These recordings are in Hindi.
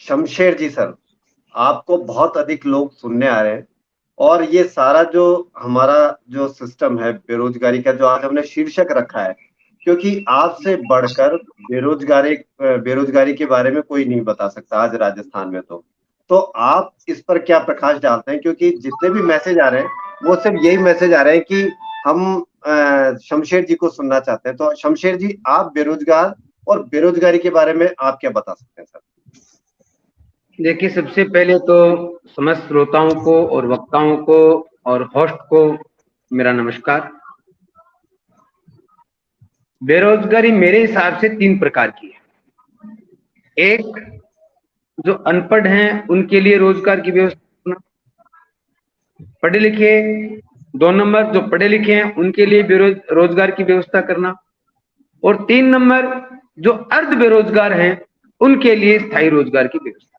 शमशेर जी सर, आपको बहुत अधिक लोग सुनने आ रहे हैं और ये सारा जो हमारा जो सिस्टम है बेरोजगारी का, जो आज हमने शीर्षक रखा है, क्योंकि आपसे बढ़कर बेरोजगारी बेरोजगारी के बारे में कोई नहीं बता सकता आज राजस्थान में। तो आप इस पर क्या प्रकाश डालते हैं? क्योंकि जितने भी मैसेज आ रहे हैं वो सिर्फ यही मैसेज आ रहे हैं कि हम शमशेर जी को सुनना चाहते हैं। तो शमशेर जी, आप बेरोजगार और बेरोजगारी के बारे में आप क्या बता सकते हैं सर? देखिए, सबसे पहले तो समस्त श्रोताओं को और वक्ताओं को और होस्ट को मेरा नमस्कार। बेरोजगारी मेरे हिसाब से 3 प्रकार की है। एक, जो अनपढ़ हैं उनके लिए रोजगार की व्यवस्था करना। पढ़े लिखे, 2 नंबर जो पढ़े लिखे हैं उनके लिए रोजगार की व्यवस्था करना। और 3 नंबर जो अर्ध बेरोजगार हैं उनके लिए स्थायी रोजगार की व्यवस्था।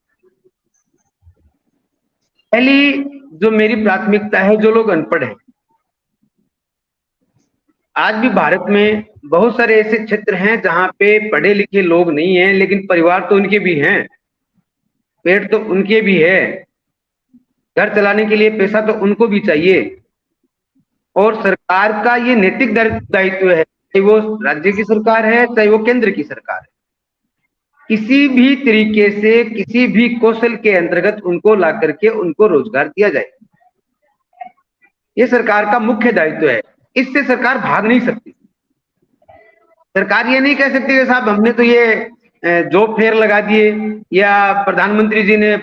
पहली जो मेरी प्राथमिकता है, जो लोग अनपढ़ हैं। आज भी भारत में बहुत सारे ऐसे क्षेत्र हैं जहां पे पढ़े लिखे लोग नहीं हैं, लेकिन परिवार तो उनके भी हैं, पेट तो उनके भी है, घर चलाने के लिए पैसा तो उनको भी चाहिए। और सरकार का ये नैतिक दायित्व है, चाहे वो राज्य की सरकार है चाहे वो केंद्र की सरकार है, किसी भी तरीके से किसी भी कौशल के अंतर्गत उनको ला करके उनको रोजगार दिया जाए। ये सरकार का मुख्य दायित्व है, इससे सरकार भाग नहीं सकती। सरकार ये नहीं कह सकती कि साहब हमने तो ये जॉब फेयर लगा दिए, या प्रधानमंत्री जी ने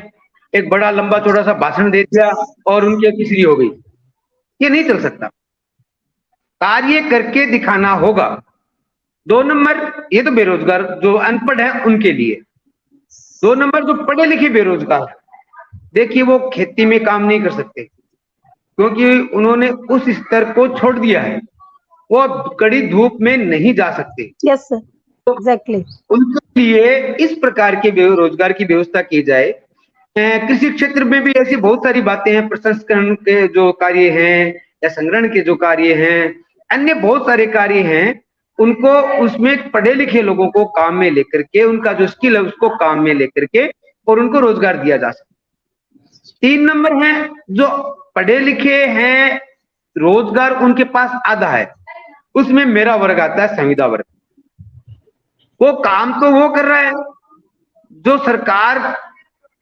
एक बड़ा लंबा चौड़ा सा भाषण दे दिया और उनकी खिचड़ी हो गई। ये नहीं चल सकता, कार्य करके दिखाना होगा। 2 नंबर, ये तो बेरोजगार जो अनपढ़ है उनके लिए। 2 नंबर जो पढ़े लिखे बेरोजगार, देखिए वो खेती में काम नहीं कर सकते क्योंकि उन्होंने उस स्तर को छोड़ दिया है, वो कड़ी धूप में नहीं जा सकते। Yes sir, exactly. उनके लिए इस प्रकार के रोजगार की व्यवस्था की जाए। कृषि क्षेत्र में भी ऐसी बहुत सारी बातें हैं, प्रसंस्करण के जो कार्य हैं या संग्रहण के जो कार्य हैं, अन्य बहुत सारे कार्य हैं, उनको उसमें पढ़े लिखे लोगों को काम में लेकर के, उनका जो स्किल है उसको काम में लेकर के और उनको रोजगार दिया जा सकता। 3 नंबर है जो पढ़े लिखे हैं, रोजगार उनके पास आधा है, उसमें मेरा वर्ग आता है, संविदा वर्ग। वो काम तो वो कर रहा है जो सरकार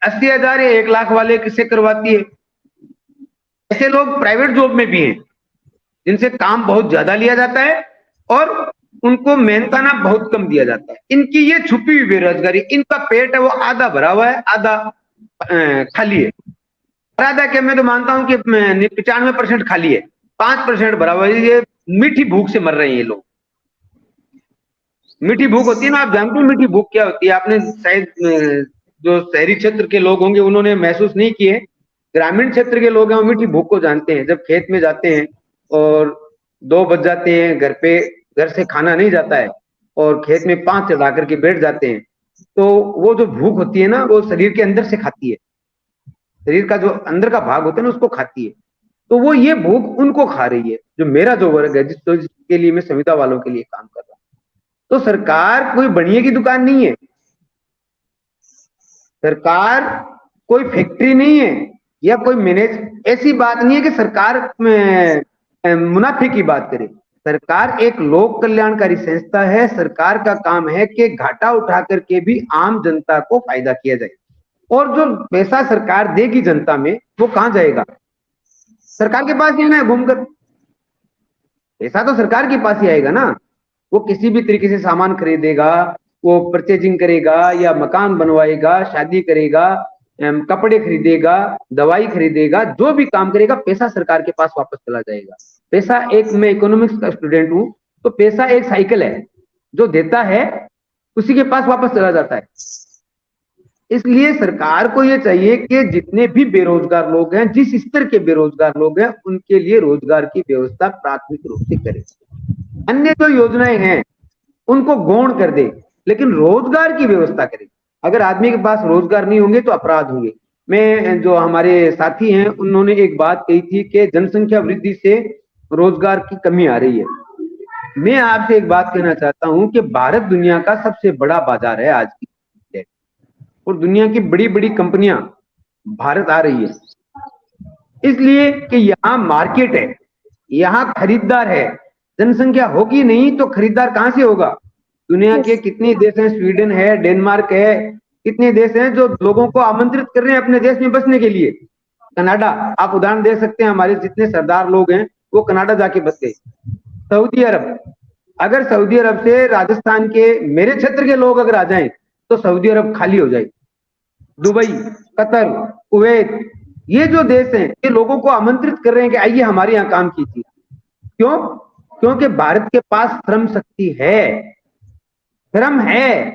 80,000 या 1 लाख वाले किसे करवाती है। ऐसे लोग प्राइवेट जॉब में भी हैं जिनसे काम बहुत ज्यादा लिया जाता है और उनको मेहनताना बहुत कम दिया जाता है। इनकी ये छुपी हुई बेरोजगारी, इनका पेट है वो आधा भरा हुआ है, आधा खाली है। आधा क्या, मैं तो मानता हूं कि 95% खाली है, 5% भरा हुआ है। ये मीठी भूख से मर रहे हैं ये लोग। मीठी भूख होती है ना, आप जानते हो मीठी भूख क्या होती है? आपने शायद जो शहरी क्षेत्र के लोग होंगे उन्होंने महसूस नहीं किए, ग्रामीण क्षेत्र के लोग हैं वो मीठी भूख को जानते हैं। जब खेत में जाते हैं और 2 बज जाते हैं, घर से खाना नहीं जाता है और खेत में 5 चढ़ा करके बैठ जाते हैं, तो वो जो भूख होती है ना, वो शरीर के अंदर से खाती है, शरीर का जो अंदर का भाग होता है ना उसको खाती है। तो वो ये भूख उनको खा रही है, जो मेरा जो वर्ग है, जिसके लिए मैं संविदा वालों के लिए काम कर रहा हूँ। तो सरकार कोई बनिए की दुकान नहीं है, सरकार कोई फैक्ट्री नहीं है, या कोई ऐसी बात नहीं है कि सरकार मुनाफे की बात करे। सरकार एक लोक कल्याणकारी संस्था है। सरकार का काम है कि घाटा उठा करके भी आम जनता को फायदा किया जाए, और जो पैसा सरकार देगी जनता में वो कहां जाएगा? सरकार के पास जाना है घूमकर, पैसा तो सरकार के पास ही आएगा ना। वो किसी भी तरीके से सामान खरीदेगा, वो परचेजिंग करेगा या मकान बनवाएगा, शादी करेगा, कपड़े खरीदेगा, दवाई खरीदेगा, जो भी काम करेगा पैसा सरकार के पास वापस चला जाएगा। पैसा एक, मैं इकोनॉमिक्स का स्टूडेंट हूं, तो पैसा एक साइकिल है, जो देता है उसी के पास वापस चला जाता है। इसलिए सरकार को यह चाहिए कि जितने भी बेरोजगार लोग हैं, जिस स्तर के बेरोजगार लोग हैं, उनके लिए रोजगार की व्यवस्था प्राथमिक रूप से करे। अन्य जो योजनाएं हैं उनको गौण कर दे, लेकिन रोजगार की व्यवस्था करे। अगर आदमी के पास रोजगार नहीं होंगे तो अपराध होंगे। मैं, जो हमारे साथी हैं, उन्होंने एक बात कही थी कि जनसंख्या वृद्धि से रोजगार की कमी आ रही है। मैं आपसे एक बात कहना चाहता हूं कि भारत दुनिया का सबसे बड़ा बाजार है आज की डेट। और दुनिया की बड़ी बड़ी कंपनियां भारत आ रही है, इसलिए कि यहाँ मार्केट है, यहाँ खरीदार है। जनसंख्या होगी नहीं तो खरीदार कहां से होगा? दुनिया के कितने देश हैं, स्वीडन है, डेनमार्क है, कितने देश हैं जो लोगों को आमंत्रित कर रहे हैं अपने देश में बसने के लिए। कनाडा, आप उदाहरण दे सकते हैं, हमारे जितने सरदार लोग हैं वो कनाडा जाके बस गए। सऊदी अरब, अगर सऊदी अरब से राजस्थान के मेरे क्षेत्र के लोग अगर आ जाएं तो सऊदी अरब खाली हो जाए। दुबई, कतर, कुवैत, ये जो देश हैं ये लोगों को आमंत्रित कर रहे हैं कि आइए हमारे यहाँ काम कीजिए। क्यों? क्योंकि भारत के पास श्रम शक्ति है, श्रम है,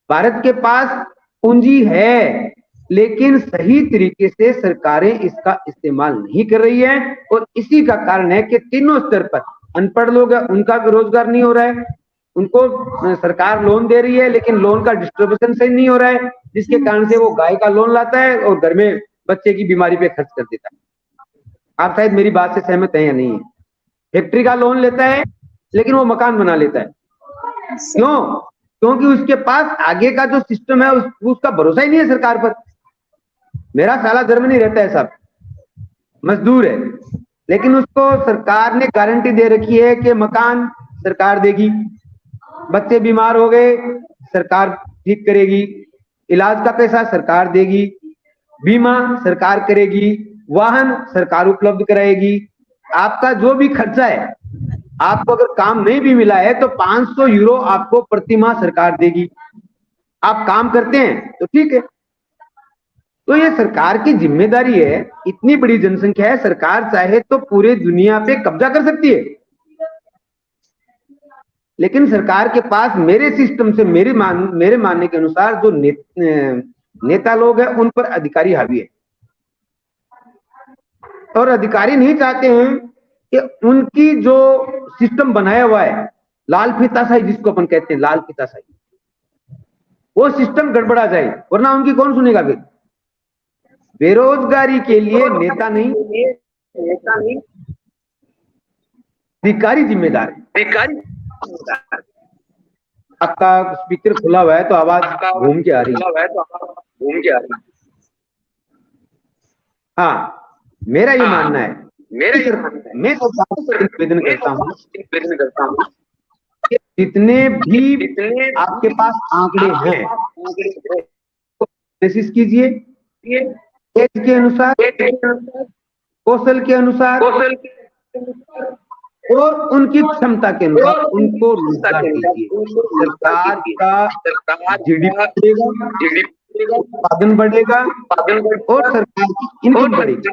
भारत के पास पूंजी है, लेकिन सही तरीके से सरकारें इसका इस्तेमाल नहीं कर रही है। और इसी का कारण है कि तीनों स्तर पर अनपढ़ लोग हैं, उनका भी रोजगार नहीं हो रहा है, उनको सरकार लोन दे रही है लेकिन लोन का डिस्ट्रीब्यूशन सही नहीं हो रहा है, जिसके कारण से वो गाय का लोन लाता है और घर में बच्चे की बीमारी पे खर्च कर देता है। आप शायद मेरी बात से सहमत हैं या नहीं है? फैक्ट्री का लोन लेता है लेकिन वो मकान बना लेता है। क्यों? क्योंकि उसके पास आगे का जो सिस्टम है उसका भरोसा ही नहीं है सरकार पर। मेरा साला जर्मनी रहता है साहब, मजदूर है, लेकिन उसको सरकार ने गारंटी दे रखी है कि मकान सरकार देगी, बच्चे बीमार हो गए सरकार ठीक करेगी, इलाज का पैसा सरकार देगी, बीमा सरकार करेगी, वाहन सरकार उपलब्ध कराएगी। आपका जो भी खर्चा है, आपको अगर काम नहीं भी मिला है तो 500 यूरो आपको प्रति माह सरकार देगी। आप काम करते हैं तो ठीक है। तो ये सरकार की जिम्मेदारी है, इतनी बड़ी जनसंख्या है, सरकार चाहे तो पूरे दुनिया पे कब्जा कर सकती है, लेकिन सरकार के पास मेरे सिस्टम से मेरे मानने के अनुसार जो नेता लोग हैं उन पर अधिकारी हावी है। और अधिकारी नहीं चाहते हैं कि उनकी जो सिस्टम बनाया हुआ है, लाल फीताशाही जिसको अपन कहते हैं, लाल फीताशाही, वो सिस्टम गड़बड़ा जाए, वरना उनकी कौन सुनेगा फिर? बेरोजगारी के लिए नेता नहीं, अधिकारी जिम्मेदार है। आपका स्पीकर खुला हुआ है तो आवाज घूम के आ रही है। हाँ, मेरा ये मानना है, मैं निवेदन करता हूँ कि जितने भी आपके पास आंकड़े हैं कोशिश कीजिए, एज के अनुसार, कौशल के अनुसार और उनकी क्षमता के अनुसार उनको रोजगार दीजिए। सरकार का जीडीपी बढ़ेगा, उत्पादन बढ़ेगा और सरकार की इनकम बढ़ेगी।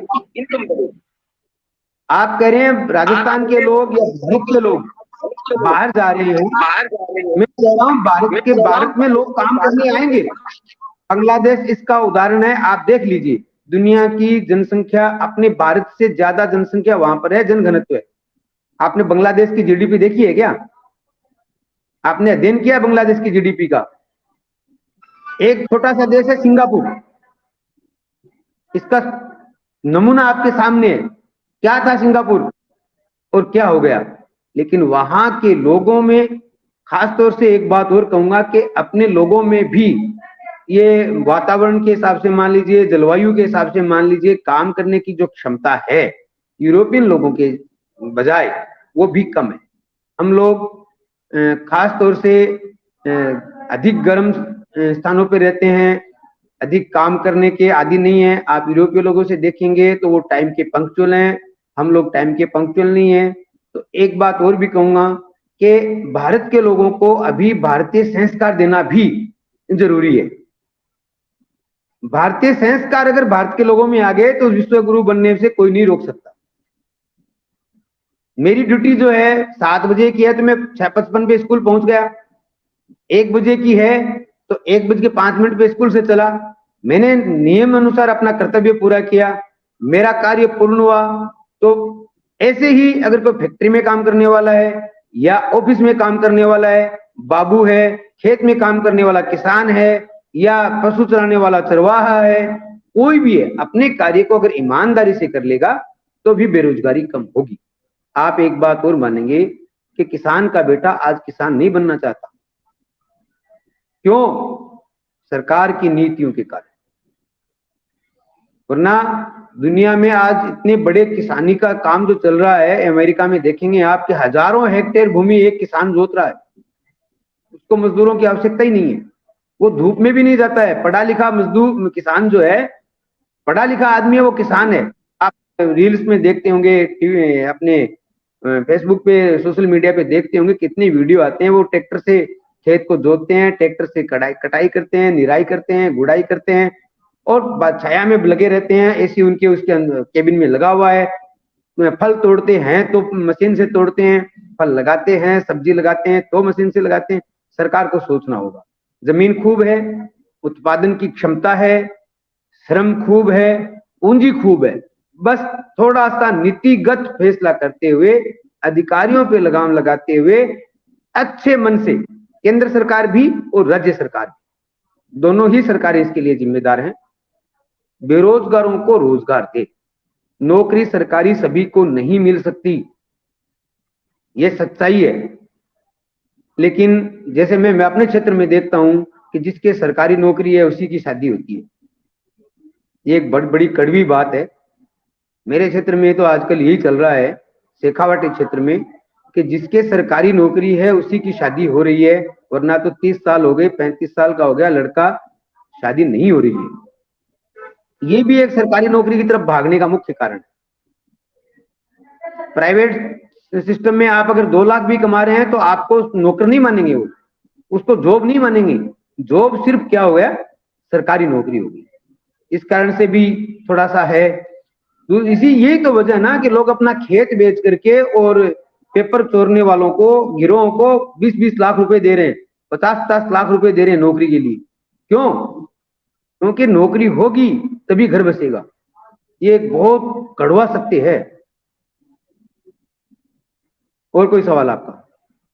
आप कह रहे हैं राजस्थान के लोग या भारत के लोग बाहर जा रहे हैं, मैं कह रहा हूँ भारत में लोग काम करने आएंगे। बांग्लादेश इसका उदाहरण है, आप देख लीजिए, दुनिया की जनसंख्या अपने भारत से ज्यादा जनसंख्या वहां पर है, जनघनत्व है। आपने बांग्लादेश की जीडीपी देखी है क्या? आपने अध्ययन किया बांग्लादेश की जीडीपी का? एक छोटा सा देश है सिंगापुर, इसका नमूना आपके सामने है। क्या था सिंगापुर और क्या हो गया? लेकिन वहां के लोगों में, खास तौर से एक बात और कहूंगा कि अपने लोगों में भी ये वातावरण के हिसाब से मान लीजिए, जलवायु के हिसाब से मान लीजिए, काम करने की जो क्षमता है यूरोपियन लोगों के बजाय वो भी कम है। हम लोग खास तौर से अधिक गर्म स्थानों पे रहते हैं, अधिक काम करने के आदी नहीं है। आप यूरोपीय लोगों से देखेंगे तो वो टाइम के पंक्चुअल हैं, हम लोग टाइम के पंक्चुअल नहीं है। तो एक बात और भी कहूंगा कि भारत के लोगों को अभी भारतीय संस्कार देना भी जरूरी है। भारतीय संस्कार अगर भारत के लोगों में आ गए तो विश्व गुरु बनने से कोई नहीं रोक सकता। मेरी ड्यूटी जो है 7 बजे की है तो मैं 6:55 पे स्कूल पहुंच गया, 1 बजे की है तो 1:05 पे स्कूल से चला। मैंने नियम अनुसार अपना कर्तव्य पूरा किया, मेरा कार्य पूर्ण हुआ। तो ऐसे ही अगर कोई फैक्ट्री में काम करने वाला है या ऑफिस में काम करने वाला है, बाबू है, खेत में काम करने वाला किसान है या पशु चराने वाला चरवाहा है, कोई भी है, अपने कार्य को अगर ईमानदारी से कर लेगा तो भी बेरोजगारी कम होगी। आप एक बात और मानेंगे कि किसान का बेटा आज किसान नहीं बनना चाहता। क्यों? सरकार की नीतियों के कारण। वरना दुनिया में आज इतने बड़े किसानी का काम जो चल रहा है, अमेरिका में देखेंगे आपके हजारों हेक्टेयर भूमि एक किसान जोत रहा है, उसको मजदूरों की आवश्यकता ही नहीं है, वो धूप में भी नहीं जाता है। पढ़ा लिखा मजदूर किसान जो है, पढ़ा लिखा आदमी है, वो किसान है। आप रील्स में देखते होंगे, टीवी अपने फेसबुक पे, सोशल मीडिया पे देखते होंगे, कितने वीडियो आते हैं, वो ट्रैक्टर से खेत को जोतते हैं, ट्रैक्टर से कटाई करते हैं, निराई करते हैं, गुड़ाई करते हैं और छाया में लगे रहते हैं। एसी उनके उसके केबिन में लगा हुआ है। फल तोड़ते हैं तो मशीन से तोड़ते हैं, फल लगाते हैं, सब्जी लगाते हैं तो मशीन से लगाते हैं। सरकार को सोचना होगा, जमीन खूब है, उत्पादन की क्षमता है, श्रम खूब है, पूंजी खूब है, बस थोड़ा सा नीतिगत फैसला करते हुए, अधिकारियों पे लगाम लगाते हुए, अच्छे मन से केंद्र सरकार भी और राज्य सरकार भी, दोनों ही सरकारें इसके लिए जिम्मेदार हैं, बेरोजगारों को रोजगार दे। नौकरी सरकारी सभी को नहीं मिल सकती, ये सच्चाई है। लेकिन जैसे मैं अपने क्षेत्र में देखता हूं कि जिसके सरकारी नौकरी है उसी की शादी होती है। ये एक बड़ी कड़वी बात है। मेरे क्षेत्र में तो आजकल यही चल रहा है, शेखावाटी क्षेत्र में, कि जिसके सरकारी नौकरी है उसी की शादी हो रही है, वरना तो 30 साल हो गए, 35 साल का हो गया लड़का, शादी नहीं हो रही है। ये भी एक सरकारी नौकरी की तरफ भागने का मुख्य कारण है। प्राइवेट सिस्टम में आप अगर 2 लाख भी कमा रहे हैं तो आपको नौकर नहीं मानेंगे, वो उसको जॉब नहीं मानेंगे। जॉब सिर्फ क्या हो गया, सरकारी नौकरी होगी। इस कारण से भी थोड़ा सा है। तो इसी यही तो वजह ना कि लोग अपना खेत बेच करके और पेपर चोरने वालों को, गिरोहों को 20-20 लाख रुपए दे रहे हैं, 50-50 लाख रुपए दे रहे हैं नौकरी के लिए। क्यों? क्योंकि नौकरी होगी तभी घर बसेगा। ये एक बहुत कड़वा सत्य है। और कोई सवाल आपका?